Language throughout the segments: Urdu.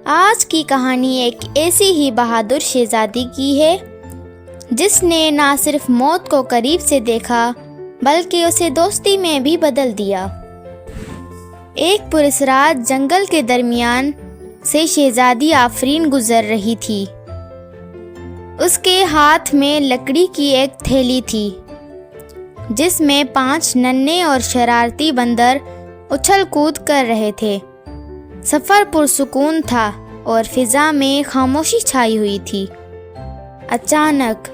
آج کی کہانی ایک ایسی ہی بہادر شہزادی کی ہے جس نے نہ صرف موت کو قریب سے دیکھا بلکہ اسے دوستی میں بھی بدل دیا۔ ایک پراسرار جنگل کے درمیان سے شہزادی آفرین گزر رہی تھی۔ اس کے ہاتھ میں لکڑی کی ایک تھیلی تھی جس میں 5 ننھے اور شرارتی بندر اچھل کود کر رہے تھے۔ سفر پرسکون تھا اور فضا میں خاموشی چھائی ہوئی تھی۔ اچانک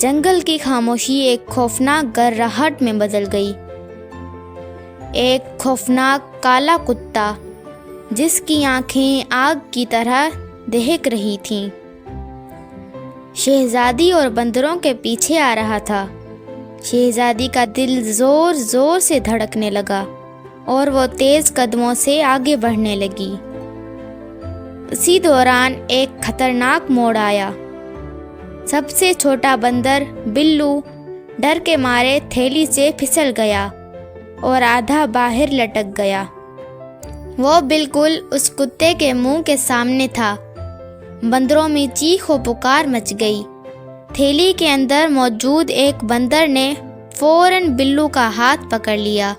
جنگل کی خاموشی ایک خوفناک گرراہٹ میں بدل گئی۔ ایک خوفناک کالا کتا جس کی آنکھیں آگ کی طرح دہک رہی تھیں، شہزادی اور بندروں کے پیچھے آ رہا تھا۔ شہزادی کا دل زور زور سے دھڑکنے لگا اور وہ تیز قدموں سے آگے بڑھنے لگی۔ اسی دوران ایک خطرناک موڑ آیا۔ سب سے چھوٹا بندر بلو ڈر کے مارے تھیلی سے پھسل گیا اور آدھا باہر لٹک گیا۔ وہ بالکل اس کتے کے منہ کے سامنے تھا۔ بندروں میں چیخ و پکار مچ گئی۔ تھیلی کے اندر موجود ایک بندر نے فوراً بلو کا ہاتھ پکڑ لیا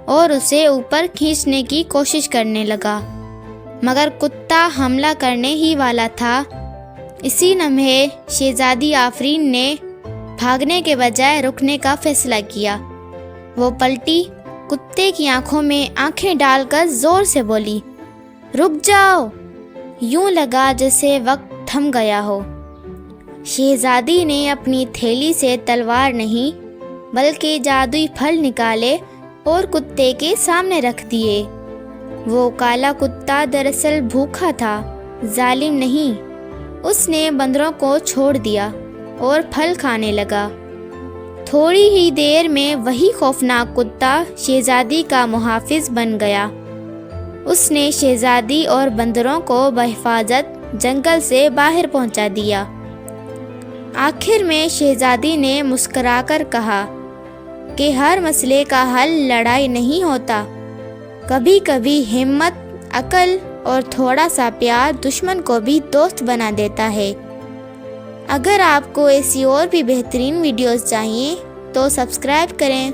اور اسے اوپر کھینچنے کی کوشش کرنے لگا، مگر کتا حملہ کرنے ہی والا تھا۔ اسی لمحے شہزادی آفرین نے بھاگنے کے بجائے رکنے کا فیصلہ کیا۔ وہ پلٹی، کتے کی آنکھوں میں آنکھیں ڈال کر زور سے بولی، رک جاؤ! یوں لگا جیسے وقت تھم گیا ہو۔ شہزادی نے اپنی تھیلی سے تلوار نہیں بلکہ جادوئی پھل نکالے اور کتے کے سامنے رکھ دیے۔ وہ کالا کتا دراصل بھوکا تھا، ظالم نہیں۔ اس نے بندروں کو چھوڑ دیا اور پھل کھانے لگا۔ تھوڑی ہی دیر میں وہی خوفناک کتا شہزادی کا محافظ بن گیا۔ اس نے شہزادی اور بندروں کو بحفاظت جنگل سے باہر پہنچا دیا۔ آخر میں شہزادی نے مسکرا کر کہا کہ ہر مسئلے کا حل لڑائی نہیں ہوتا، کبھی کبھی ہمت، عقل اور تھوڑا سا پیار دشمن کو بھی دوست بنا دیتا ہے۔ اگر آپ کو ایسی اور بھی بہترین ویڈیوز چاہیے تو سبسکرائب کریں۔